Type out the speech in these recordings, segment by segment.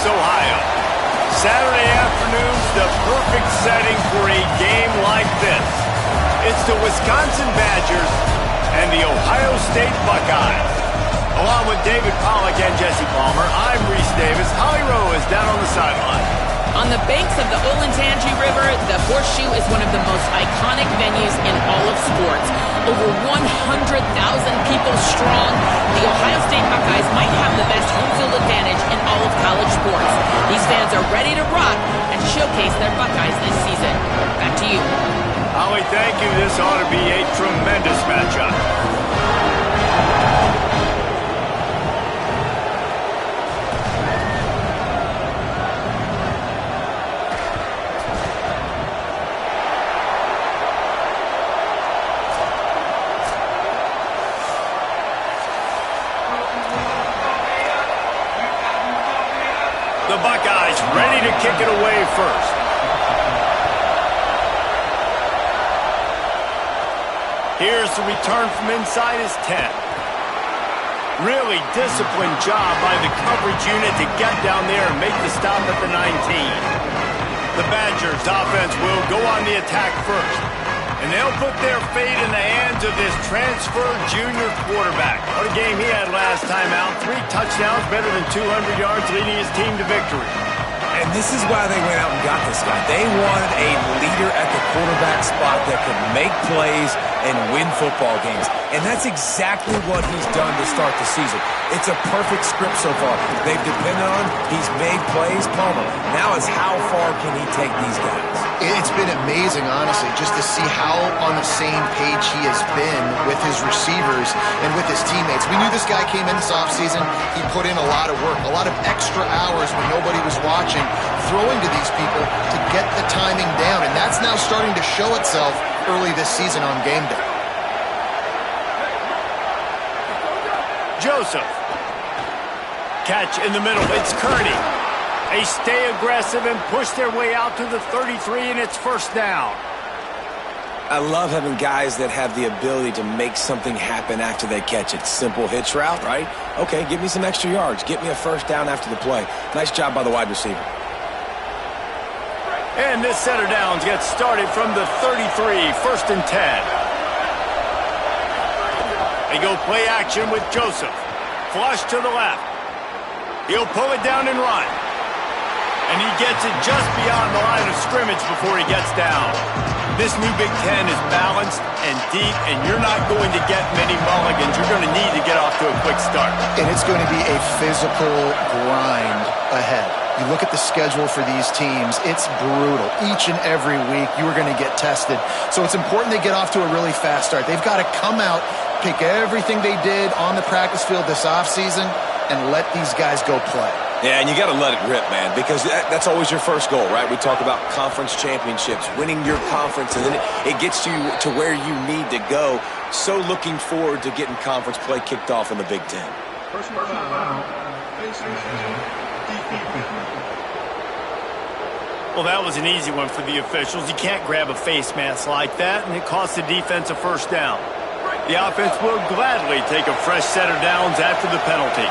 Ohio. Saturday afternoon's the perfect setting for a game like this. It's the Wisconsin Badgers and the Ohio State Buckeyes. Along with David Pollack and Jesse Palmer, I'm Reese Davis. Holly Rowe is down on the sideline. On the banks of the Olentangy River, the Horseshoe is one of the most iconic venues in all of sports. Over 100,000 people strong, the Ohio State Buckeyes might have the best home field advantage in all of college sports. These fans are ready to rock and showcase their Buckeyes this season. Back to you. Holly, thank you. This ought to be a tremendous matchup. The Buckeyes ready to kick it away first. Here's the return from inside his 10. Really disciplined job by the coverage unit to get down there and make the stop at the 19. The Badgers offense will go on the attack first. And they'll put their fate in the hands of this transfer junior quarterback. What a game he had last time out. 3 touchdowns, better than 200 yards, leading his team to victory. And this is why they went out and got this guy. They wanted a leader at the quarterback spot that could make plays and win football games. And that's exactly what he's done to start the season. It's a perfect script so far. They've depended on him. He's made plays. Palmer. Now is how far can he take these guys? It's been amazing, honestly, just to see how on the same page he has been with his receivers and with his teammates. We knew this guy came in this offseason. He put in a lot of work, a lot of extra hours when nobody was watching, throwing to these people to get the timing down. And that's now starting to show itself early this season on game day. Joseph. Catch in the middle. It's Kearney. They stay aggressive and push their way out to the 33, and it's first down. I love having guys that have the ability to make something happen after they catch it. Simple hitch route, right? Okay, give me some extra yards. Get me a first down after the play. Nice job by the wide receiver. And this set of downs gets started from the 33, first and 10. They go play action with Joseph. Flush to the left. He'll pull it down and run. And he gets it just beyond the line of scrimmage before he gets down. This new Big Ten is balanced and deep, and you're not going to get many mulligans. You're going to need to get off to a quick start. And it's going to be a physical grind ahead. You look at the schedule for these teams, it's brutal. Each and every week, you are going to get tested. So it's important they get off to a really fast start. They've got to come out, pick everything they did on the practice field this offseason, and let these guys go play. Yeah, and you got to let it rip, man, because that's always your first goal, right? We talk about conference championships, winning your conference, and then it gets you to where you need to go. So looking forward to getting conference play kicked off in the Big Ten. Well, that was an easy one for the officials. You can't grab a face mask like that, and it costs the defense a first down. The offense will gladly take a fresh set of downs after the penalty.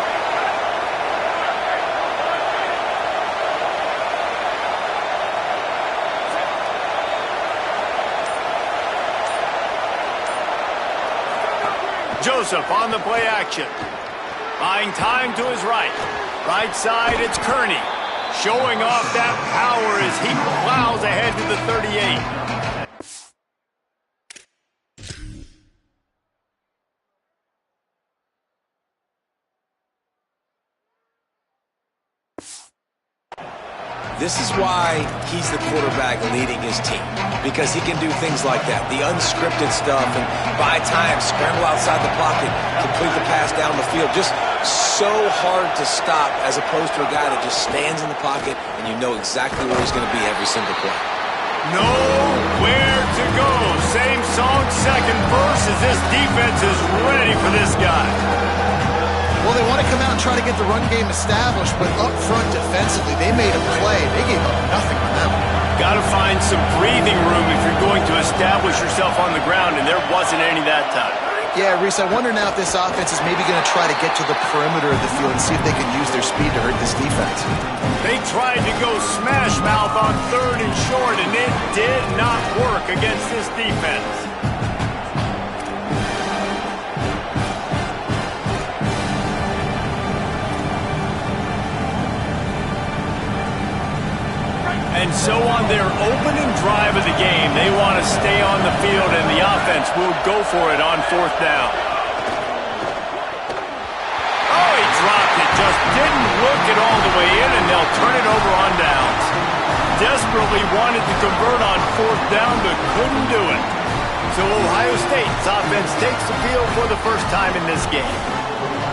Joseph on the play action. Buying time to his right. Right side, it's Kearney. Showing off that power as he plows ahead to the 38. This is why he's the quarterback leading his team, because he can do things like that, the unscripted stuff, and buy time, scramble outside the pocket, complete the pass down the field. Just so hard to stop as opposed to a guy that just stands in the pocket and you know exactly where he's going to be every single play. Nowhere to go. Same song, second verse, as this defense is ready for this guy. Well, they want to come out and try to get the run game established, but up front defensively, they made a play. They gave up nothing on that one. Got to find some breathing room if you're going to establish yourself on the ground, and there wasn't any that time. Yeah, Reese, I wonder now if this offense is maybe going to try to get to the perimeter of the field and see if they can use their speed to hurt this defense. They tried to go smash mouth on 3rd and short, and it did not work against this defense. And so on their opening drive of the game, they want to stay on the field, and the offense will go for it on 4th down. Oh, he dropped it. Just didn't look it all the way in, and they'll turn it over on downs. Desperately wanted to convert on 4th down, but couldn't do it. So Ohio State's offense takes the field for the first time in this game.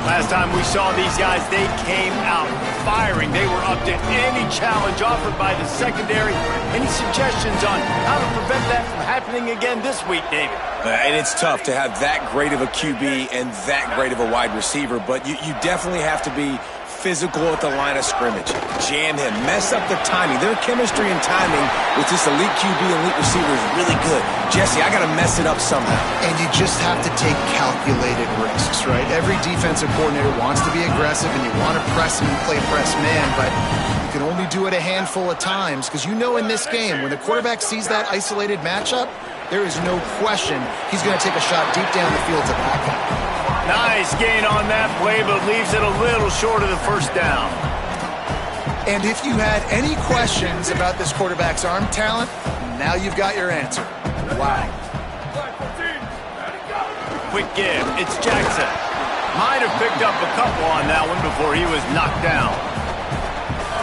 Last time we saw these guys, they came out firing. They were up to any challenge offered by the secondary. Any suggestions on how to prevent that from happening again this week, David? And it's tough to have that great of a QB and that great of a wide receiver, but you definitely have to be physical at the line of scrimmage. Jam him. Mess up the timing. Their chemistry and timing with this elite QB and elite receiver is really good. Jesse, I got to mess it up somehow. And you just have to take calculated risks, right? Every defensive coordinator wants to be aggressive, and you want to press and play press man, but you can only do it a handful of times because you know in this game, when the quarterback sees that isolated matchup, there is no question he's going to take a shot deep down the field to back up. Nice gain on that play, but leaves it a little short of the first down. And if you had any questions about this quarterback's arm talent, now you've got your answer. Wow. Quick give. It's Jackson. Might have picked up a couple on that one before he was knocked down.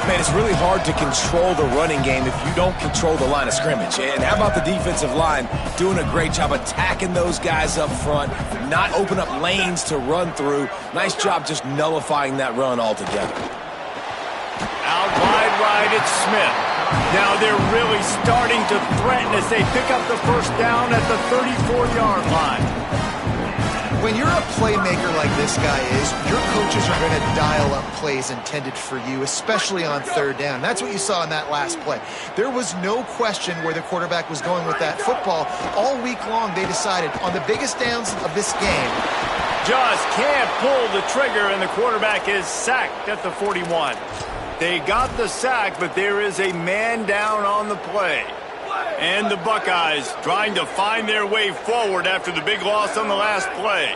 Man, it's really hard to control the running game if you don't control the line of scrimmage. And how about the defensive line doing a great job attacking those guys up front, not open up lanes to run through. Nice job just nullifying that run altogether. Out wide right, it's Smith. Now they're really starting to threaten as they pick up the first down at the 34-yard line. When you're a playmaker like this guy is, your coaches are going to dial up plays intended for you, especially on 3rd down. That's what you saw in that last play. There was no question where the quarterback was going with that football. All week long, they decided on the biggest downs of this game. Just can't pull the trigger, and the quarterback is sacked at the 41. They got the sack, but there is a man down on the play. And the Buckeyes trying to find their way forward after the big loss on the last play.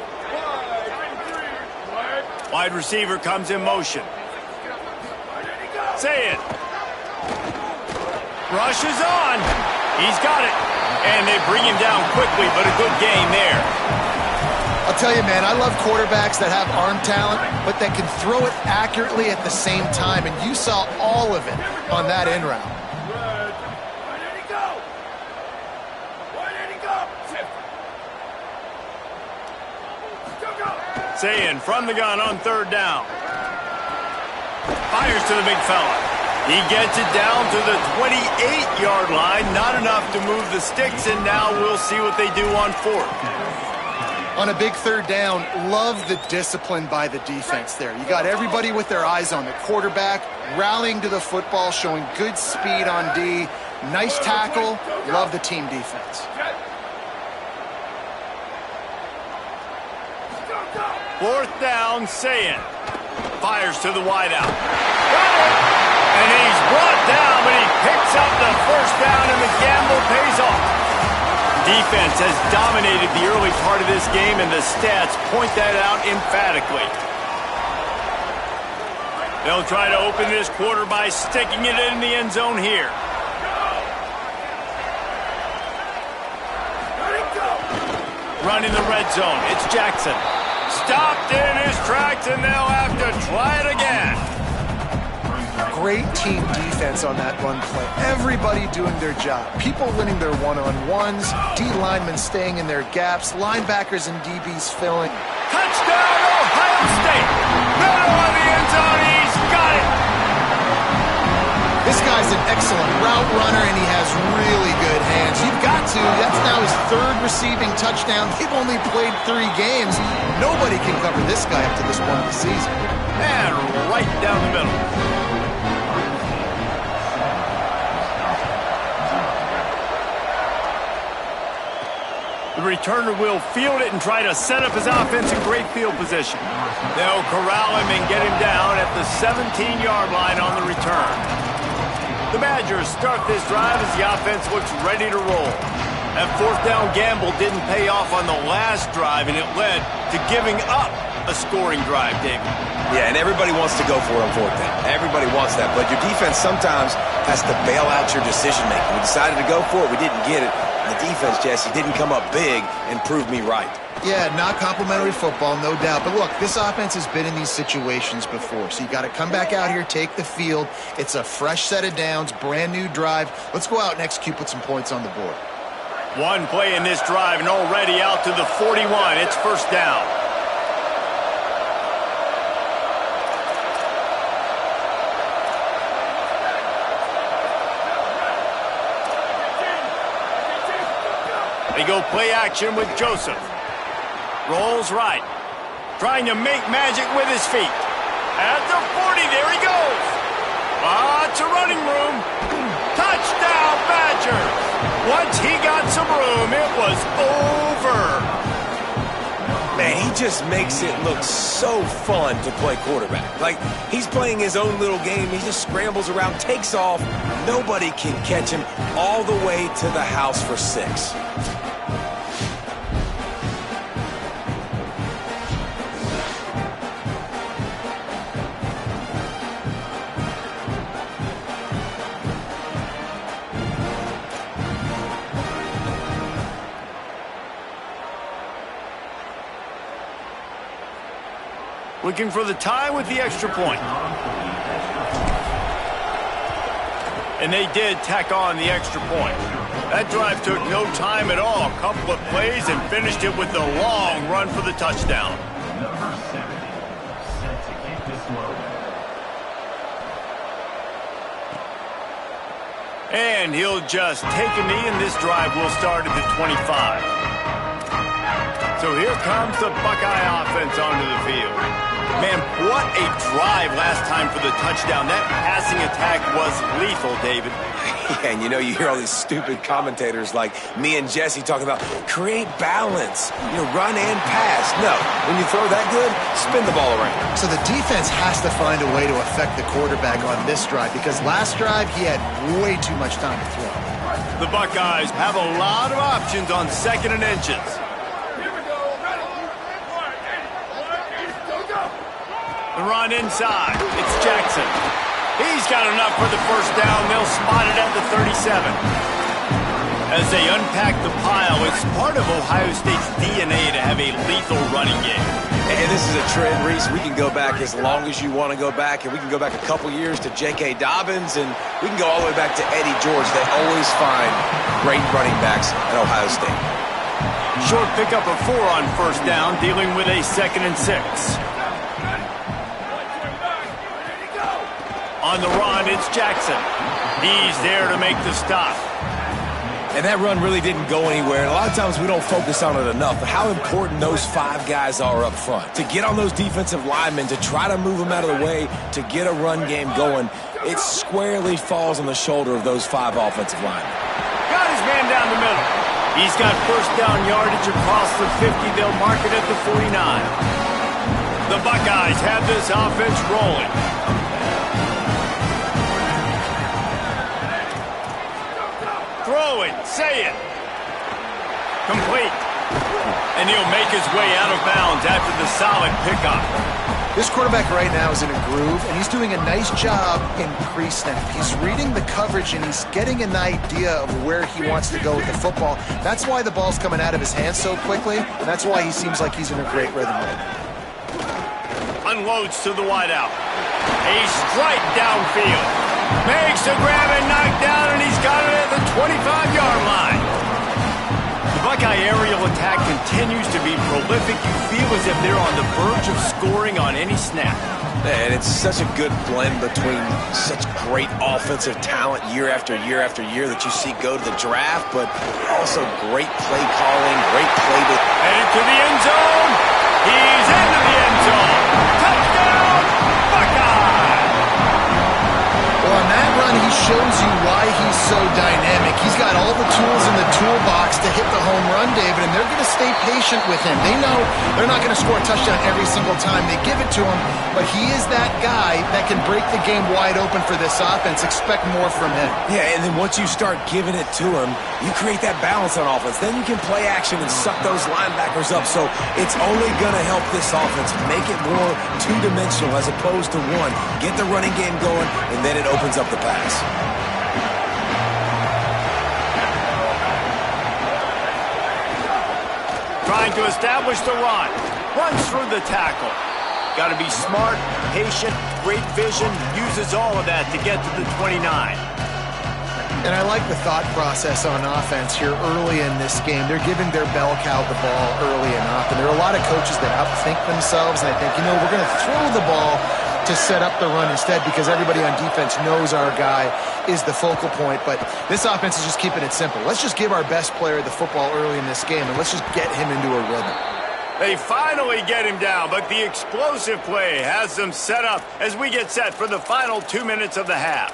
Wide receiver comes in motion. Say it. Rush is on. He's got it. And they bring him down quickly, but a good gain there. I'll tell you, man, I love quarterbacks that have arm talent, but that can throw it accurately at the same time. And you saw all of it on that end route. Sayin from the gun on 3rd down. Fires to the big fella. He gets it down to the 28-yard line. Not enough to move the sticks, and now we'll see what they do on 4th. On a big 3rd down, love the discipline by the defense there. You got everybody with their eyes on the quarterback, rallying to the football, showing good speed on D. Nice tackle. Love the team defense. 4th down, Sayin. Fires to the wideout. And he's brought down, but he picks up the first down, and the gamble pays off. Defense has dominated the early part of this game, and the stats point that out emphatically. They'll try to open this quarter by sticking it in the end zone here. Running the red zone, it's Jackson. Stopped in his tracks, and they'll have to try it again. Great team defense on that run play. Everybody doing their job. People winning their one-on-ones, D linemen staying in their gaps, linebackers and DBs filling. Touchdown, Ohio State! Middle of the end zone, he's got it! This guy's an excellent route runner, and he has really good hands. You've got to. That's now his 3rd receiving touchdown. They've only played 3 games. Nobody can cover this guy up to this point of the season. And right down the middle. The returner will field it and try to set up his offense in great field position. They'll corral him and get him down at the 17-yard line on the return. The Badgers start this drive as the offense looks ready to roll. That fourth down gamble didn't pay off on the last drive, and it led to giving up a scoring drive, David. Yeah, and everybody wants to go for it on fourth down. Everybody wants that, but your defense sometimes has to bail out your decision-making. We decided to go for it. We didn't get it. The defense, Jesse, didn't come up big and prove me right. Yeah, not complimentary football, no doubt. But look, this offense has been in these situations before, so you got to come back out here, take the field. It's a fresh set of downs, brand new drive. Let's go out and execute, put some points on the board. One play in this drive and already out to the 41. It's first down. They go play action with Joseph. Rolls right. Trying to make magic with his feet. At the 40, there he goes. Lots of running room. Touchdown, Badgers. Once he got some room, it was over. Man, he just makes it look so fun to play quarterback. Like, he's playing his own little game. He just scrambles around, takes off. Nobody can catch him all the way to the house for 6. Looking for the tie with the extra point. And they did tack on the extra point. That drive took no time at all. A couple of plays and finished it with a long run for the touchdown. And he'll just take a knee, and this drive will start at the 25. So here comes the Buckeye offense onto the field. Man, what a drive last time for the touchdown. That passing attack was lethal, David. Yeah, and you hear all these stupid commentators like me and Jesse talking about create balance, run and pass. No, when you throw that good, spin the ball around. So the defense has to find a way to affect the quarterback on this drive because last drive he had way too much time to throw. The Buckeyes have a lot of options on 2nd and inches. The run inside. It's Jackson. He's got enough for the first down. They'll spot it at the 37. As they unpack the pile, it's part of Ohio State's DNA to have a lethal running game. And this is a trend, Reese. We can go back as long as you want to go back, and we can go back a couple years to J.K. Dobbins, and we can go all the way back to Eddie George. They always find great running backs at Ohio State. Short pickup of 4 on first down, dealing with a 2nd and 6. On the run, it's Jackson. He's there to make the stop. And that run really didn't go anywhere. And a lot of times we don't focus on it enough. But how important those 5 guys are up front. To get on those defensive linemen, to try to move them out of the way, to get a run game going, it squarely falls on the shoulder of those 5 offensive linemen. Got his man down the middle. He's got first down yardage across the 50. They'll mark it at the 49. The Buckeyes have this offense rolling. Throwing, say it. Complete. And he'll make his way out of bounds after the solid pickup. This quarterback right now is in a groove, and he's doing a nice job in pre-snap. He's reading the coverage, and he's getting an idea of where he wants to go with the football. That's why the ball's coming out of his hands so quickly, and that's why he seems like he's in a great rhythm right now. Unloads to the wideout. A strike downfield. Makes the grab and knock down, and he's got it at the 25-yard line. The Buckeye aerial attack continues to be prolific. You feel as if they're on the verge of scoring on any snap. And it's such a good blend between such great offensive talent year after year after year that you see go to the draft, but also great play calling, great play. Headed to the end zone. He's into the end zone. Touchdown, Buckeye! Well, on that run, he shows you why he's so dynamic. He's got all the tools in the toolbox to hit the home run, David, and they're going to stay patient with him. They know they're not going to score a touchdown every single time they give it to him, but he is that guy that can break the game wide open for this offense. Expect more from him. Yeah, and then once you start giving it to him, you create that balance on offense. Then you can play action and suck those linebackers up. So it's only going to help this offense make it more two-dimensional as opposed to one. Get the running game going, and then it opens up the pass. Trying to establish the run. Runs through the tackle. Got to be smart, patient, great vision. Uses all of that to get to the 29. And I like the thought process on offense here early in this game. They're giving their bell cow the ball early and often. There are a lot of coaches that outthink themselves, and I think, we're going to throw the ball to set up the run instead because everybody on defense knows our guy is the focal point. But this offense is just keeping it simple. Let's just give our best player the football early in this game, and let's just get him into a rhythm. They finally get him down, but the explosive play has them set up as we get set for the final 2 minutes of the half.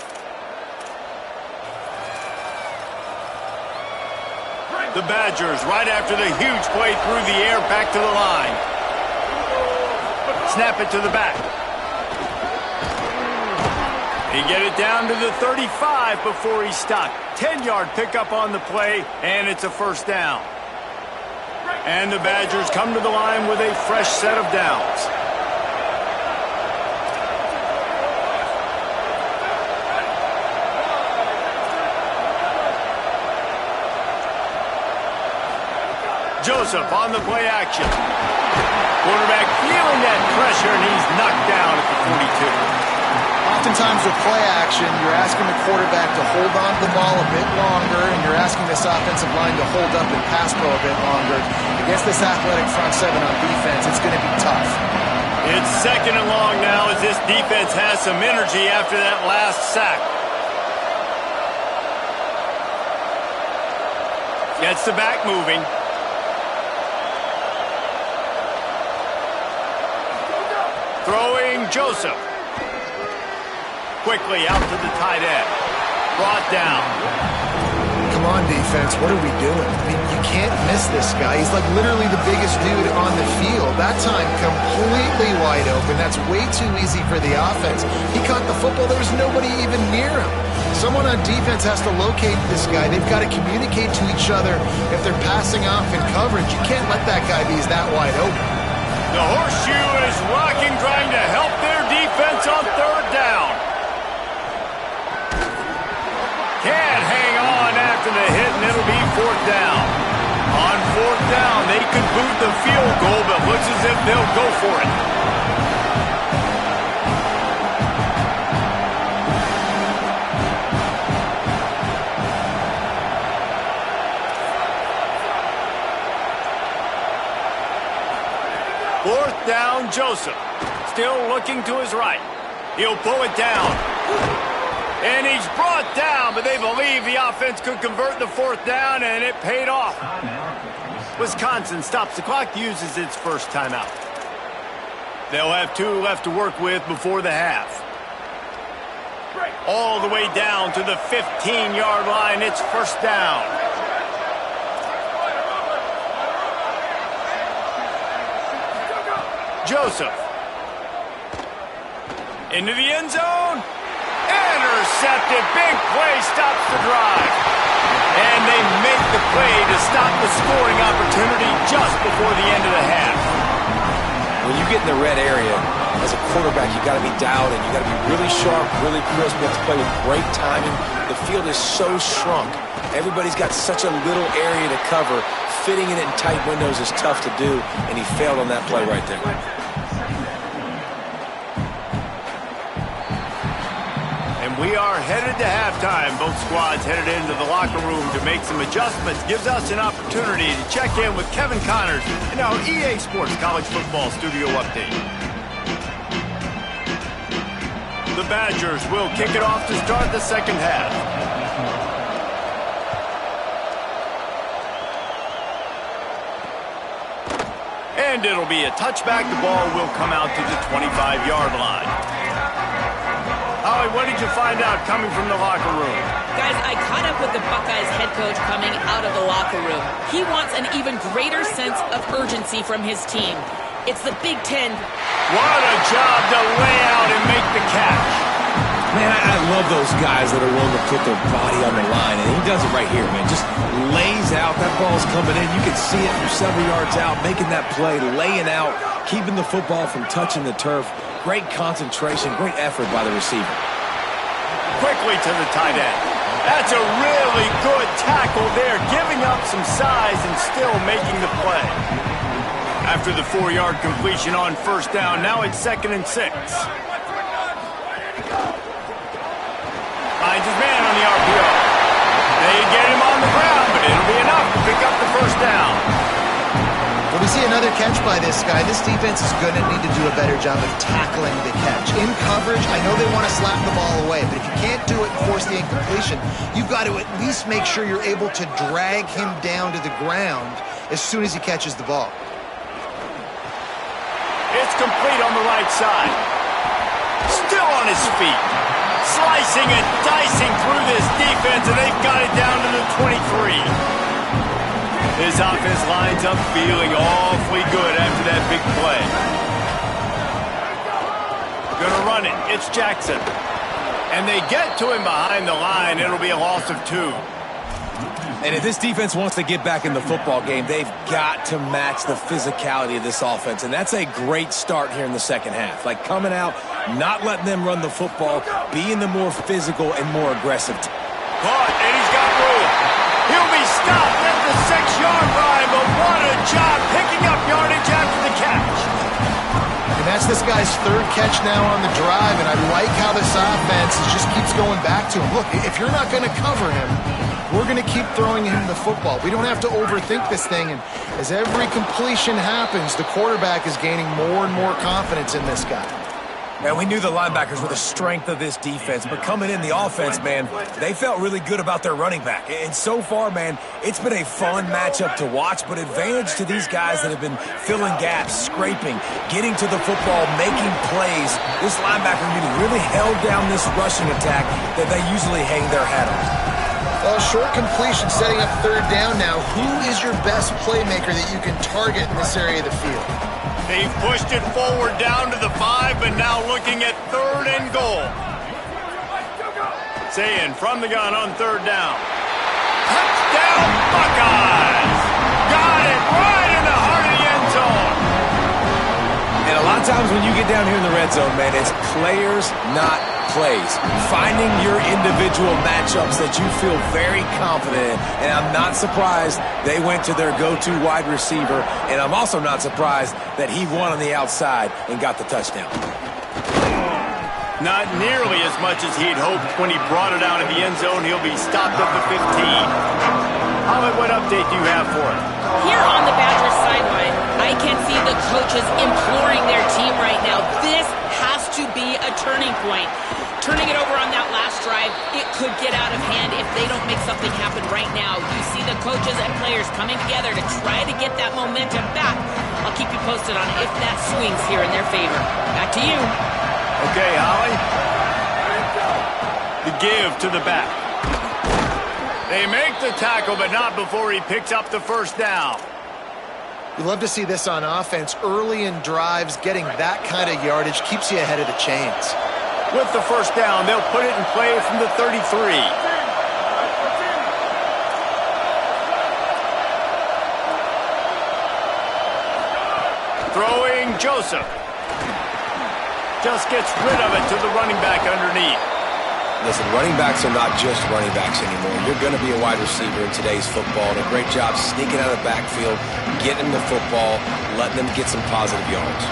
The Badgers right after the huge play through the air back to the line. Snap it to the back. He get it down to the 35 before he's stopped. 10-yard pickup on the play, and it's a first down. And the Badgers come to the line with a fresh set of downs. Joseph on the play action. Quarterback feeling that pressure, and he's knocked down at the 42. Oftentimes with play action, you're asking the quarterback to hold on to the ball a bit longer, and you're asking this offensive line to hold up and pass pro a bit longer. Against this athletic front seven on defense, it's going to be tough. It's second and long now as this defense has some energy after that last sack. Gets the back moving. Throwing Joseph. Quickly out to the tight end. Brought down. Come on, defense. What are we doing? I mean, you can't miss this guy. He's like literally the biggest dude on the field. That time completely wide open. That's way too easy for the offense. He caught the football. There was nobody even near him. Someone on defense has to locate this guy. They've got to communicate to each other if they're passing off in coverage. You can't let that guy be that wide open. The horseshoe is rocking, trying to help their defense on third down. Can't hang on after the hit, and it'll be fourth down. On fourth down, they could boot the field goal, but looks as if they'll go for it. Fourth down, Joseph. Still looking to his right. He'll pull it down. And he's brought down, but they believe the offense could convert the fourth down, and it paid off. Wisconsin stops the clock, uses its first timeout. They'll have 2 left to work with before the half. All the way down to the 15-yard line, it's first down. Joseph. Into the end zone. Intercepted. Big play stops the drive. And they make the play to stop the scoring opportunity just before the end of the half. When you get in the red area, as a quarterback, you got to be dialed in. You got to be really sharp, really crisp. You have to play with great timing. The field is so shrunk. Everybody's got such a little area to cover. Fitting it in tight windows is tough to do, and he failed on that play right there. We are headed to halftime. Both squads headed into the locker room to make some adjustments. Gives us an opportunity to check in with Kevin Connors in our EA Sports College Football Studio Update. The Badgers will kick it off to start the second half. And it'll be a touchback. The ball will come out to the 25-yard line. Howie, what did you find out coming from the locker room? Guys, I caught up with the Buckeyes head coach coming out of the locker room. He wants an even greater sense of urgency from his team. It's the Big Ten. What a job to lay out and make the catch. Man, I love those guys that are willing to put their body on the line, and he does it right here, man. Just lays out. That ball's coming in. You can see it from several yards out, making that play, laying out, keeping the football from touching the turf. Great concentration, great effort by the receiver. Quickly to the tight end. That's a really good tackle there, giving up some size and still making the play. After the 4-yard completion on first down, now it's 2nd and 6. Finds his man on the RPO. They get him on the ground, but it'll be enough to pick up the first down. When we see another catch by this guy, this defense is going to need to do a better job of tackling the catch. In coverage, I know they want to slap the ball away, but if you can't do it and force the incompletion, you've got to at least make sure you're able to drag him down to the ground as soon as he catches the ball. It's complete on the right side. Still on his feet. Slicing and dicing through this defense, and they've got it down to the 23. His offense lines up feeling awfully good after that big play. Gonna run it. It's Jackson. And they get to him behind the line. It'll be a loss of 2. And if this defense wants to get back in the football game, they've got to match the physicality of this offense. And that's a great start here in the second half. Like coming out, not letting them run the football, being the more physical and more aggressive. Caught, and he's got room. He'll be stopped at the 6-yard line, but what a job picking up yardage after the catch. And that's this guy's 3rd catch now on the drive, and I like how this offense just keeps going back to him. Look, if you're not going to cover him, we're going to keep throwing him the football. We don't have to overthink this thing, and as every completion happens, the quarterback is gaining more and more confidence in this guy. And we knew the linebackers were the strength of this defense, but coming in the offense, man, they felt really good about their running back. And so far, man, it's been a fun matchup to watch, but advantage to these guys that have been filling gaps, scraping, getting to the football, making plays. This linebacker unit really held down this rushing attack that they usually hang their hat on. Well, short completion, setting up 3rd down now. Who is your best playmaker that you can target in this area of the field? They've pushed it forward down to the 5, but now looking at 3rd and goal. Saying from the gun on 3rd down. Touchdown, Buckeyes! Got it right in the heart of the end zone. And a lot of times when you get down here in the red zone, man, it's players, not plays. Finding your individual matchups that you feel very confident in. And I'm not surprised they went to their go-to wide receiver. And I'm also not surprised that he won on the outside and got the touchdown. Not nearly as much as he'd hoped when he brought it out of the end zone. He'll be stopped at the 15. Holly, what update do you have for us? Here on the Badgers sideline, I can see the coaches imploring their team right now. This has to be a turning point. Turning it over on that last drive, it could get out of hand if they don't make something happen right now. You see the coaches and players coming together to try to get that momentum back. I'll keep you posted on if that swings here in their favor. Back to you. Okay, Holly. The give to the back. They make the tackle, but not before he picks up the first down. We love to see this on offense. Early in drives, getting that kind of yardage keeps you ahead of the chains. With the first down, they'll put it in play from the 33. Throwing Joseph. Just gets rid of it to the running back underneath. Listen, running backs are not just running backs anymore. You're going to be a wide receiver in today's football. And a great job sneaking out of the backfield, getting the football, letting them get some positive yards.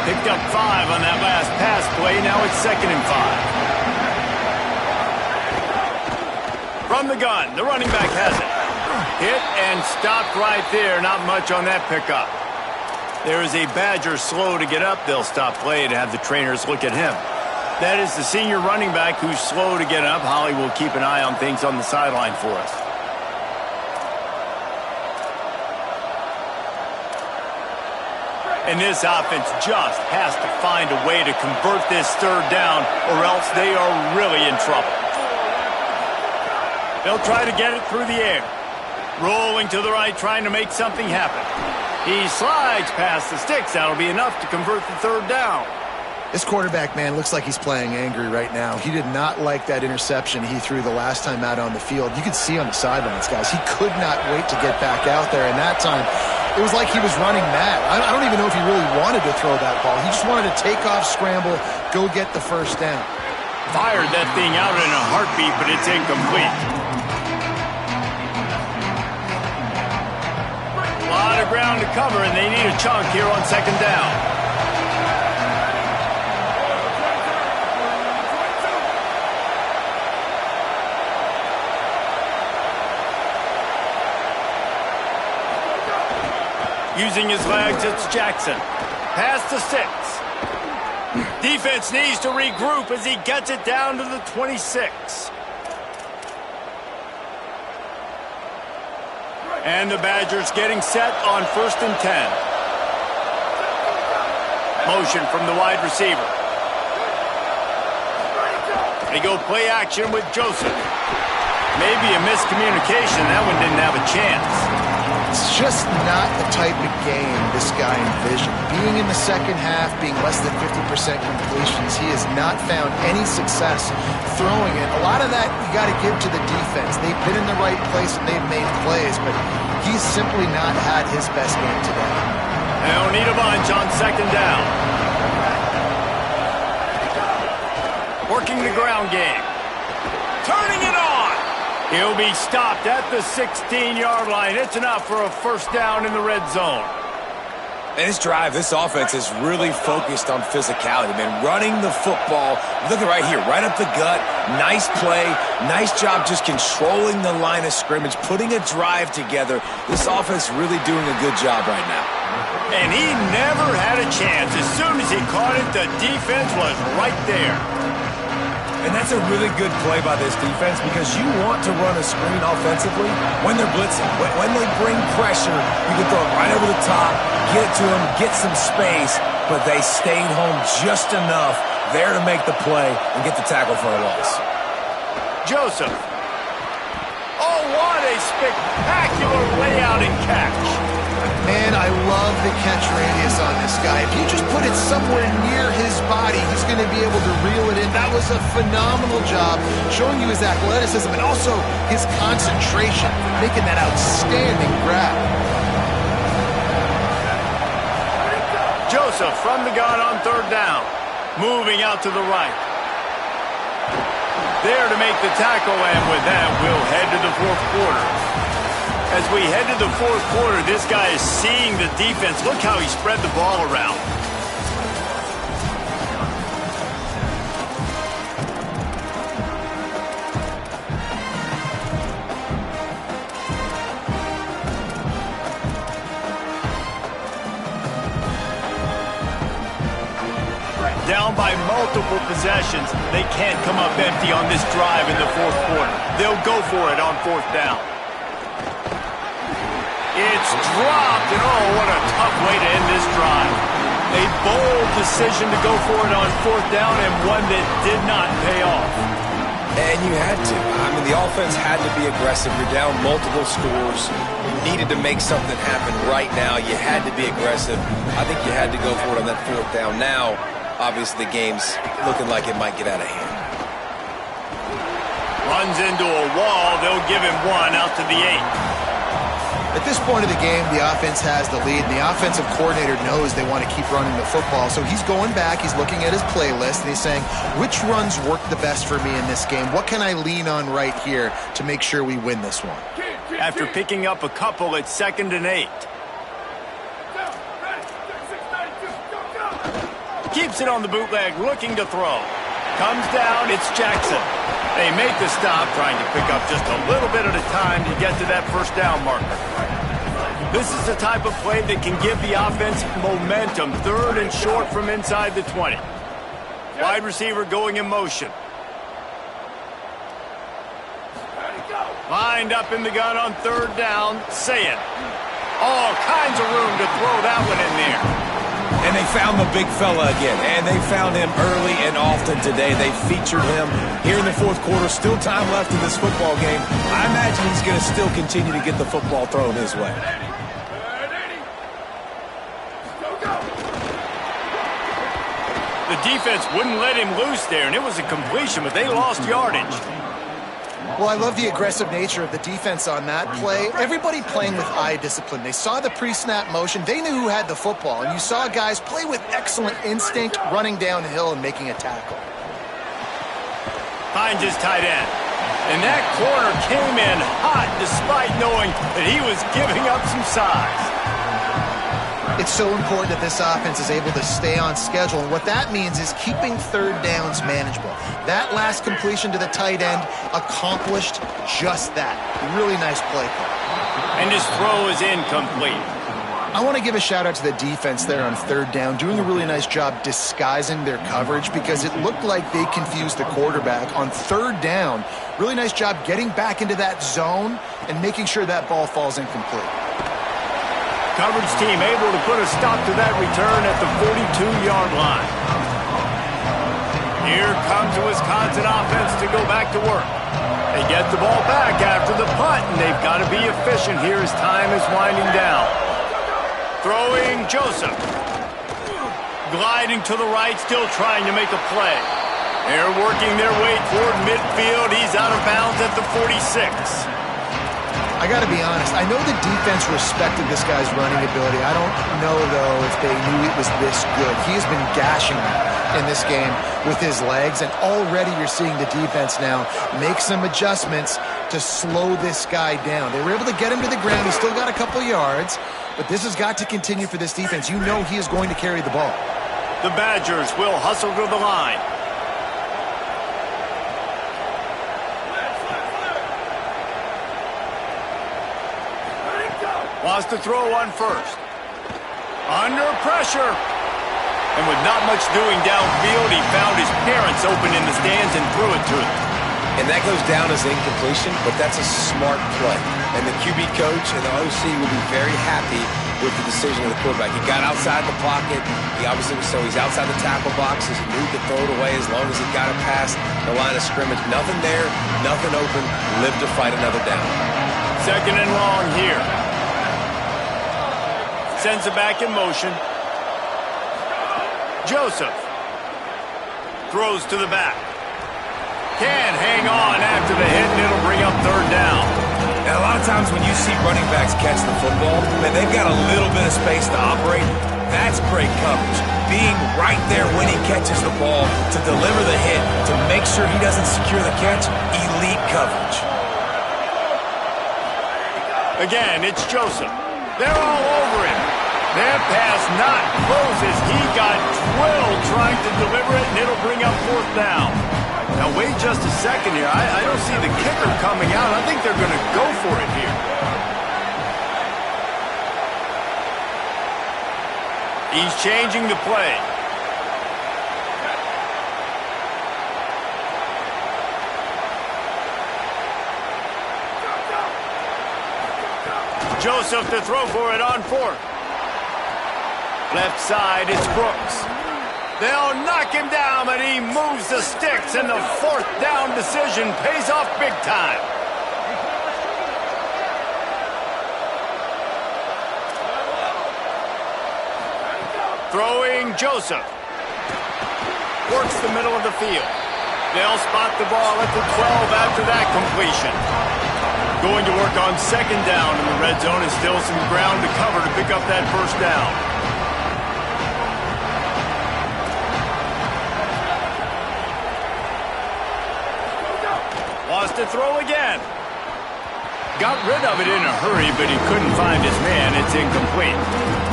Picked up 5 on that last pass play. Now it's 2nd and 5. From the gun, the running back has it. Hit and stopped right there. Not much on that pickup. There is a Badger slow to get up. They'll stop play to have the trainers look at him. That is the senior running back who's slow to get up. Holly will keep an eye on things on the sideline for us. And this offense just has to find a way to convert this 3rd down, or else they are really in trouble. They'll try to get it through the air. Rolling to the right, trying to make something happen. He slides past the sticks. That'll be enough to convert the third down. This quarterback, man, looks like he's playing angry right now. He did not like that interception he threw the last time out on the field. You could see on the sidelines, guys, he could not wait to get back out there. And that time, it was like he was running mad. I don't even know if he really wanted to throw that ball. He just wanted to take off, scramble, go get the first down. Fired that thing out in a heartbeat, but it's incomplete. A lot of ground to cover, and they need a chunk here on second down. Using his legs, it's Jackson. Past the 6. Defense needs to regroup as he gets it down to the 26. And the Badgers getting set on 1st and 10. Motion from the wide receiver. They go play action with Joseph. Maybe a miscommunication. That one didn't have a chance. It's just not the type of game this guy envisioned. Being in the second half, being less than 50% completions, he has not found any success throwing it. A lot of that you got to give to the defense. They've been in the right place and they've made plays, but he's simply not had his best game today. They'll need a bunch on second down. Working the ground game. Turning it on. He'll be stopped at the 16-yard line. It's enough for a first down in the red zone. And this drive, this offense is really focused on physicality, man. Running the football. Look at right here, right up the gut. Nice play. Nice job just controlling the line of scrimmage, putting a drive together. This offense really doing a good job right now. And he never had a chance. As soon as he caught it, the defense was right there. And that's a really good play by this defense because you want to run a screen offensively when they're blitzing. When they bring pressure, you can throw it right over the top, get it to them, get some space, but they stayed home just enough there to make the play and get the tackle for a loss. Joseph. Oh, what a spectacular layout and catch. Man, I love the catch radius on this guy. If you just put it somewhere near his body, he's going to be able to reel it in. That was a phenomenal job, showing you his athleticism and also his concentration, making that outstanding grab. Joseph from the gun on third down. Moving out to the right. There to make the tackle, and with that, we'll head to the fourth quarter. As we head to the fourth quarter, this guy is seeing the defense. Look how he spread the ball around. Down by multiple possessions, they can't come up empty on this drive in the fourth quarter. They'll go for it on fourth down. It's dropped, and oh, what a tough way to end this drive. A bold decision to go for it on fourth down, and one that did not pay off. And you had to. I mean, the offense had to be aggressive. You're down multiple scores. You needed to make something happen right now. You had to be aggressive. I think you had to go for it on that fourth down. Now, obviously, the game's looking like it might get out of hand. Runs into a wall. They'll give him one out to the 8. At this point of the game, the offense has the lead, and the offensive coordinator knows they want to keep running the football. So he's going back, he's looking at his playlist, and he's saying, which runs work the best for me in this game? What can I lean on right here to make sure we win this one? After picking up a couple, it's 2nd and 8. Keeps it on the bootleg, looking to throw. Comes down, it's Jackson. They make the stop, trying to pick up just a little bit at a time to get to that first down marker. This is the type of play that can give the offense momentum. 3rd and short from inside the 20. Wide receiver going in motion. Lined up in the gun on third down, Saying. All kinds of room to throw that one in there. And And they found the big fella again, and they found him early and often today. They featured him here in the fourth quarter. Still time left in this football game. I imagine he's going to still continue to get the football thrown his way. The defense wouldn't let him loose there, and it was a completion, but they lost yardage. Well, I love the aggressive nature of the defense on that play. Everybody playing with eye discipline. They saw the pre-snap motion. They knew who had the football, and you saw guys play with excellent instinct, running downhill and making a tackle. Finds his tight end. And that corner came in hot despite knowing that he was giving up some size. It's so important that this offense is able to stay on schedule, and what that means is keeping third downs manageable. That last completion to the tight end accomplished just that. Really nice play call. And his throw is incomplete. I want to give a shout out to the defense there on third down, doing a really nice job disguising their coverage because it looked like they confused the quarterback on third down. Really nice job getting back into that zone and making sure that ball falls incomplete. Coverage team able to put a stop to that return at the 42-yard line. Here comes the Wisconsin offense to go back to work. They get the ball back after the punt, and they've got to be efficient here as time is winding down. Throwing Joseph. Gliding to the right, still trying to make a play. They're working their way toward midfield. He's out of bounds at the 46. I got to be honest, I know the defense respected this guy's running ability. I don't know, though, if they knew it was this good. He has been gashing in this game with his legs, and already you're seeing the defense now make some adjustments to slow this guy down. They were able to get him to the ground. He's still got a couple yards, but this has got to continue for this defense. You know he is going to carry the ball. The Badgers will hustle to the line. Wants to throw on first. Under pressure. And with not much doing downfield, he found his parents open in the stands and threw it to him. And that goes down as incompletion, but that's a smart play. And the QB coach and the OC will be very happy with the decision of the quarterback. He got outside the pocket. He obviously was he's outside the tackle box. He knew to throw it away as long as he got it past the line of scrimmage. Nothing there, nothing open. Live to fight another down. Second and long here. Sends it back in motion. Joseph throws to the back. Can hang on after the hit, and it'll bring up third down. And a lot of times when you see running backs catch the football, man, they've got a little bit of space to operate. That's great coverage. Being right there when he catches the ball to deliver the hit, to make sure he doesn't secure the catch, elite coverage. Again, it's Joseph. They're all over him. That pass not close as he got drilled trying to deliver it, and it'll bring up fourth down. Now, wait just a second here. I don't see the kicker coming out. I think they're going to go for it here. He's changing the play. Joseph to throw for it on fourth. Left side, it's Brooks. They'll knock him down, but he moves the sticks, and the fourth down decision pays off big time. Throwing Joseph. Works the middle of the field. They'll spot the ball at the 12 after that completion. Going to work on second down in the red zone, and still some ground to cover to pick up that first down. To throw again. Got rid of it in a hurry, but he couldn't find his man. It's incomplete.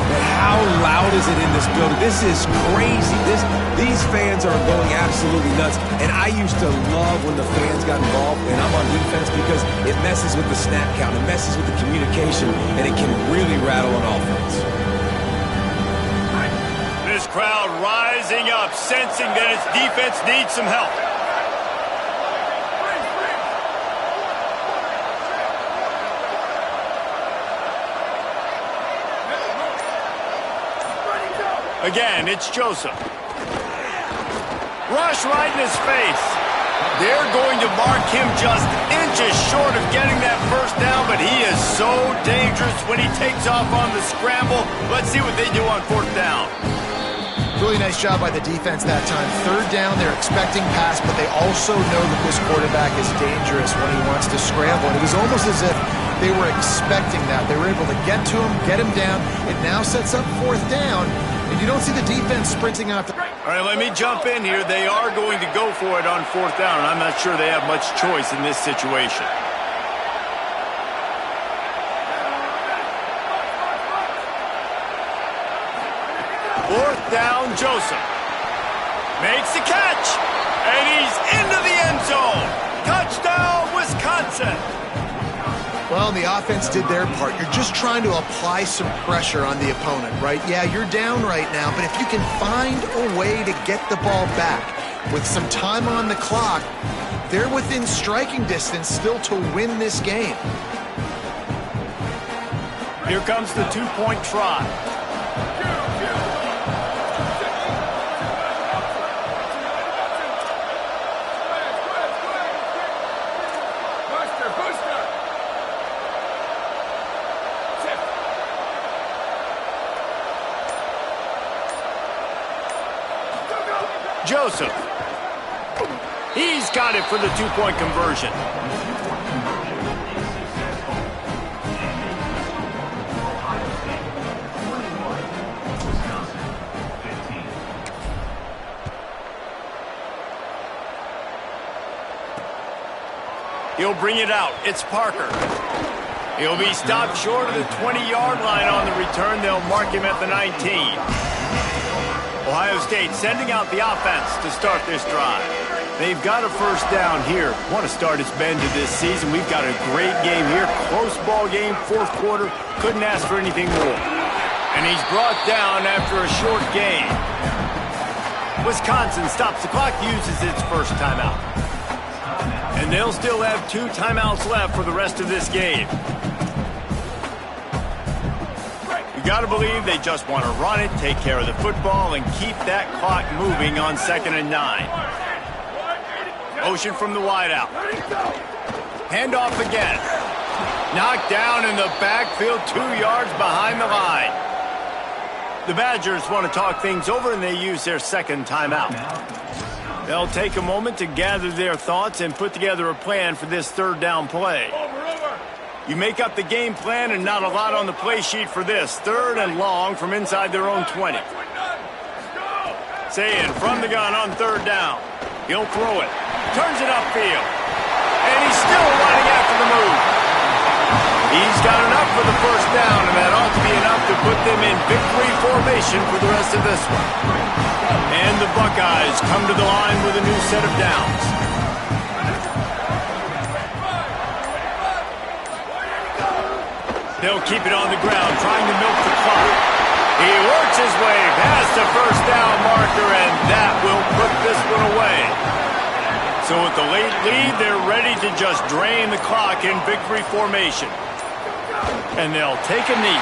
But how loud is it in this building? This is crazy. These fans are going absolutely nuts. And I used to love when the fans got involved, and I'm on defense, because it messes with the snap count, it messes with the communication, and it can really rattle an offense. This crowd rising up, sensing that its defense needs some help. Again, it's Joseph. Rush right in his face. They're going to mark him just inches short of getting that first down, but he is so dangerous when he takes off on the scramble. Let's see what they do on fourth down. Really nice job by the defense that time. Third down, they're expecting pass, but they also know that this quarterback is dangerous when he wants to scramble. And it was almost as if they were expecting that. They were able to get to him, get him down. It now sets up fourth down, and you don't see the defense sprinting out. All right, let me jump in here. They are going to go for it on fourth down, and I'm not sure they have much choice in this situation. Fourth down, Joseph. Makes the catch, and he's into the end zone. Touchdown, Wisconsin. Well, the offense did their part. You're just trying to apply some pressure on the opponent, right? Yeah, you're down right now, but if you can find a way to get the ball back with some time on the clock, they're within striking distance still to win this game. Here comes the two-point try. Joseph. He's got it for the two-point conversion. He'll bring it out. It's Parker. He'll be stopped short of the 20-yard line on the return. They'll mark him at the 19. Ohio State sending out the offense to start this drive. They've got a first down here. What a start it's been to this season. We've got a great game here. Close ball game, fourth quarter. Couldn't ask for anything more. And he's brought down after a short gain. Wisconsin stops the clock, uses its first timeout. And they'll still have 2 timeouts left for the rest of this game. You got to believe they just want to run it, take care of the football, and keep that clock moving on 2nd and 9. Motion from the wideout. Handoff again. Knocked down in the backfield, 2 yards behind the line. The Badgers want to talk things over, and they use their second timeout. They'll take a moment to gather their thoughts and put together a plan for this third down play. You make up the game plan and not a lot on the play sheet for this. Third and long from inside their own 20. Sayin from the gun on third down. He'll throw it. Turns it upfield. And he's still running after the move. He's got enough for the first down, and that ought to be enough to put them in victory formation for the rest of this one. And the Buckeyes come to the line with a new set of downs. They'll keep it on the ground, trying to milk the clock. He works his way past the first down marker, and that will put this one away. So with the late lead, they're ready to just drain the clock in victory formation. And they'll take a knee.